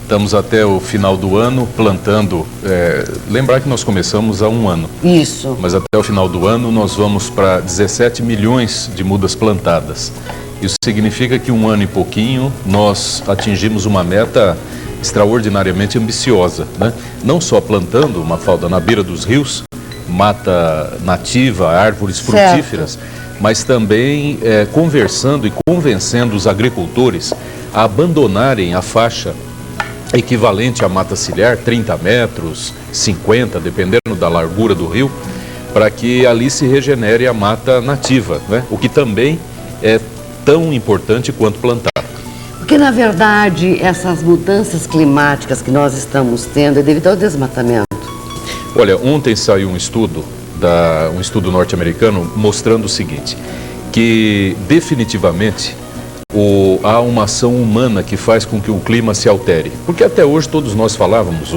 Estamos até o final do ano plantando, lembrar que nós começamos há um ano. Isso. Mas até o final do ano nós vamos para 17 milhões de mudas plantadas. Isso significa que um ano e pouquinho nós atingimos uma meta extraordinariamente ambiciosa, né? Não só plantando, Mafalda, na beira dos rios, mata nativa, árvores frutíferas, mas também conversando e convencendo os agricultores a abandonarem a faixa equivalente à mata ciliar, 30 metros, 50, dependendo da largura do rio, para que ali se regenere a mata nativa, né? O que também é tão importante quanto plantar. Porque, na verdade, essas mudanças climáticas que nós estamos tendo é devido ao desmatamento. Olha, ontem saiu um estudo norte-americano mostrando o seguinte, que definitivamente há uma ação humana que faz com que o clima se altere. Porque até hoje todos nós falávamos,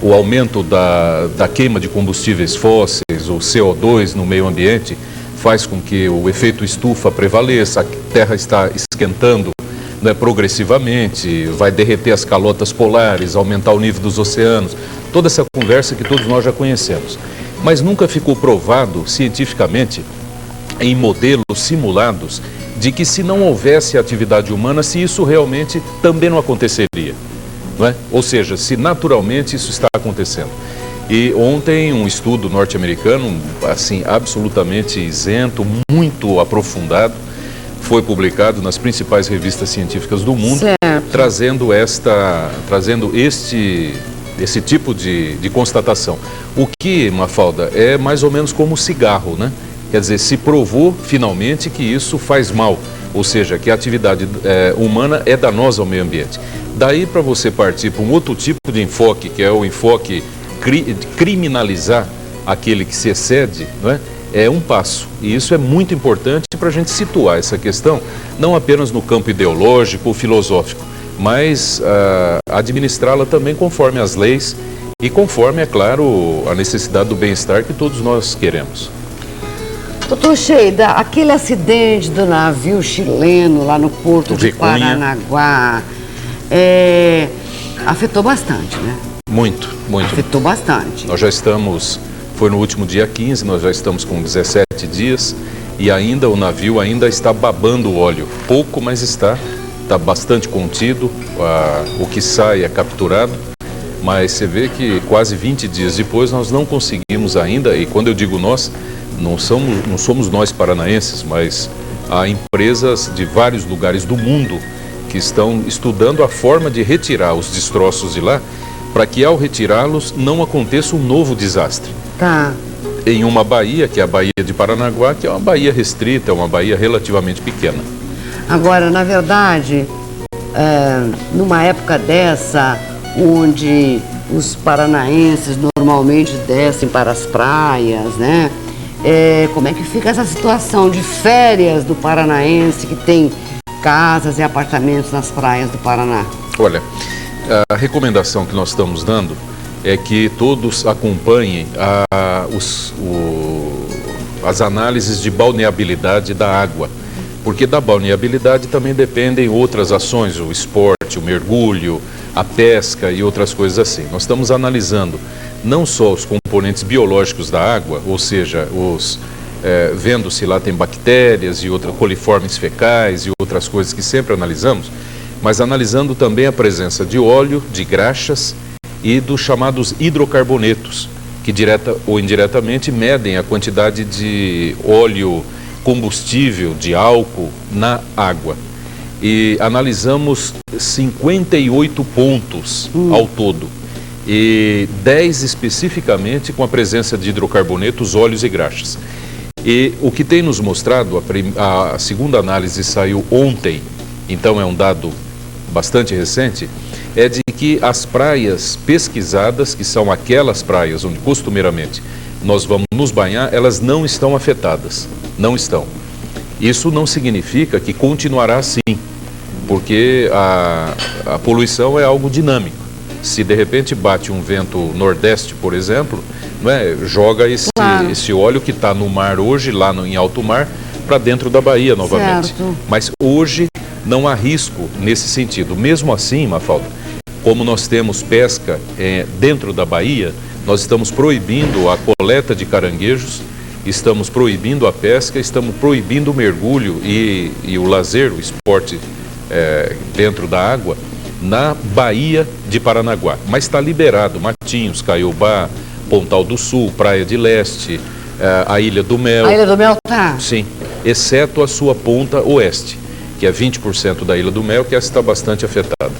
o aumento da queima de combustíveis fósseis, o CO2 no meio ambiente, faz com que o efeito estufa prevaleça, a Terra está esquentando, né, progressivamente, vai derreter as calotas polares, aumentar o nível dos oceanos, toda essa conversa que todos nós já conhecemos. Mas nunca ficou provado cientificamente, em modelos simulados, de que se não houvesse atividade humana, se isso realmente também não aconteceria, não é? Ou seja, se naturalmente isso está acontecendo. E ontem um estudo norte-americano, assim, absolutamente isento, muito aprofundado, foi publicado nas principais revistas científicas do mundo, trazendo esse tipo de constatação. O que, Mafalda, é mais ou menos como o cigarro, né? Quer dizer, se provou finalmente que isso faz mal, ou seja, que a atividade humana é danosa ao meio ambiente. Daí para você partir para um outro tipo de enfoque, que é o enfoque de criminalizar aquele que se excede, não é? É um passo. E isso é muito importante para a gente situar essa questão, não apenas no campo ideológico ou filosófico, mas administrá-la também conforme as leis e conforme, é claro, a necessidade do bem-estar que todos nós queremos. Doutor Sheida, aquele acidente do navio chileno lá no porto de Paranaguá afetou bastante, né? Muito, muito. Afetou bastante. Nós já estamos, foi no último dia 15, nós já estamos com 17 dias e ainda o navio ainda está babando óleo. Pouco, mas está bastante contido, o que sai é capturado, mas você vê que quase 20 dias depois nós não conseguimos ainda, e quando eu digo nós, não somos nós paranaenses, mas há empresas de vários lugares do mundo que estão estudando a forma de retirar os destroços de lá, para que ao retirá-los não aconteça um novo desastre. Em uma baía, que é a Baía de Paranaguá, que é uma baía restrita, é uma baía relativamente pequena. Agora, na verdade, numa época dessa, onde os paranaenses normalmente descem para as praias, né? Como é que fica essa situação de férias do paranaense que tem casas e apartamentos nas praias do Paraná? Olha, a recomendação que nós estamos dando é que todos acompanhem as análises de balneabilidade da água, porque da balneabilidade também dependem outras ações, o esporte, o mergulho, a pesca e outras coisas assim. Nós estamos analisando não só os componentes biológicos da água, ou seja, vendo se lá tem bactérias e coliformes fecais e outras coisas que sempre analisamos, mas analisando também a presença de óleo, de graxas e dos chamados hidrocarbonetos, que direta ou indiretamente medem a quantidade de óleo combustível, de álcool na água. E analisamos 58 pontos ao todo. E 10 especificamente com a presença de hidrocarbonetos, óleos e graxas. E o que tem nos mostrado, a segunda análise saiu ontem, então é um dado bastante recente, é de que as praias pesquisadas, que são aquelas praias onde costumeiramente nós vamos nos banhar, elas não estão afetadas, não estão. Isso não significa que continuará assim, porque a poluição é algo dinâmico. Se de repente bate um vento nordeste, por exemplo, joga esse óleo que está no mar hoje, lá em alto mar, para dentro da baía novamente. Certo. Mas hoje não há risco nesse sentido. Mesmo assim, Mafalda, como nós temos pesca dentro da Bahia, nós estamos proibindo a coleta de caranguejos, estamos proibindo a pesca, estamos proibindo o mergulho e o lazer, o esporte dentro da água, na Baía de Paranaguá. Mas está liberado Matinhos, Caiobá, Pontal do Sul, Praia de Leste, a Ilha do Mel. A Ilha do Mel tá? Sim, exceto a sua ponta oeste, que é 20% da Ilha do Mel, que essa está bastante afetada.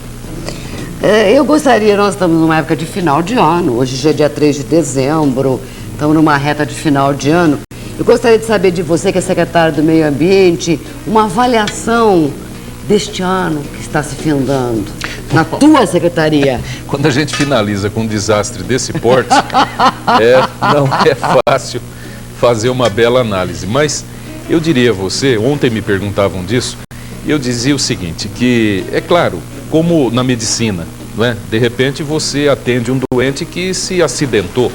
Eu gostaria, nós estamos numa época de final de ano, hoje já é dia 3 de dezembro, estamos numa reta de final de ano. Eu gostaria de saber de você, que é secretário do Meio Ambiente, uma avaliação deste ano que está se findando, na tua secretaria. Quando a gente finaliza com um desastre desse porte, não é fácil fazer uma bela análise. Mas eu diria a você, ontem me perguntavam disso, e eu dizia o seguinte, que é claro, como na medicina, não é? De repente você atende um doente que se acidentou,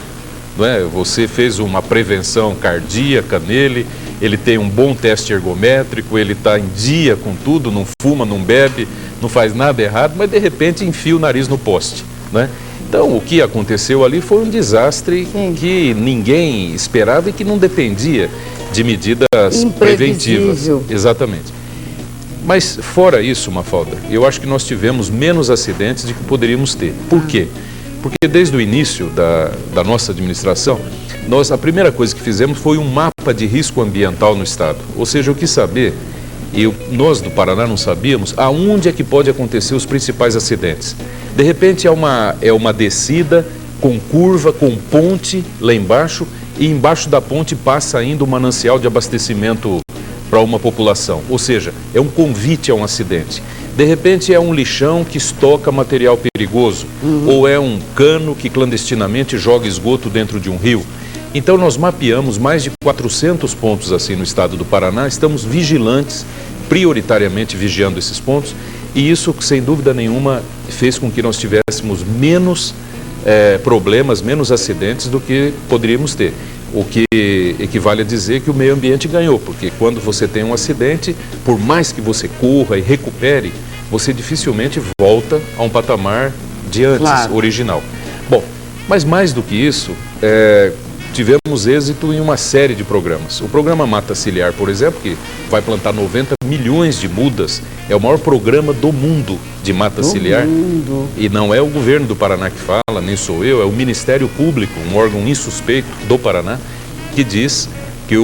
não é? Você fez uma prevenção cardíaca nele, ele tem um bom teste ergométrico, ele está em dia com tudo, não fuma, não bebe, não faz nada errado, mas de repente enfia o nariz no poste, não é? Então o que aconteceu ali foi um desastre que ninguém esperava e que não dependia de medidas preventivas. Exatamente. Mas fora isso, Mafalda, eu acho que nós tivemos menos acidentes do que poderíamos ter. Por quê? Porque desde o início da nossa administração, a primeira coisa que fizemos foi um mapa de risco ambiental no estado. Ou seja, eu quis saber, e nós do Paraná não sabíamos, aonde é que pode acontecer os principais acidentes. De repente é uma descida com curva, com ponte lá embaixo, e embaixo da ponte passa ainda um manancial de abastecimento para uma população, ou seja, é um convite a um acidente. De repente é um lixão que estoca material perigoso, ou é um cano que clandestinamente joga esgoto dentro de um rio. Então nós mapeamos mais de 400 pontos assim no estado do Paraná, estamos vigilantes, prioritariamente vigiando esses pontos, e isso, sem dúvida nenhuma, fez com que nós tivéssemos menos problemas, menos acidentes do que poderíamos ter. O que equivale a dizer que o meio ambiente ganhou, porque quando você tem um acidente, por mais que você corra e recupere, você dificilmente volta a um patamar de antes, original. Bom, mas mais do que isso, tivemos êxito em uma série de programas. O programa Mata Ciliar, por exemplo, que vai plantar 90 milhões de mudas, é o maior programa do mundo de mata ciliar. E não é o governo do Paraná que fala, nem sou eu, é o Ministério Público, um órgão insuspeito do Paraná, que diz que o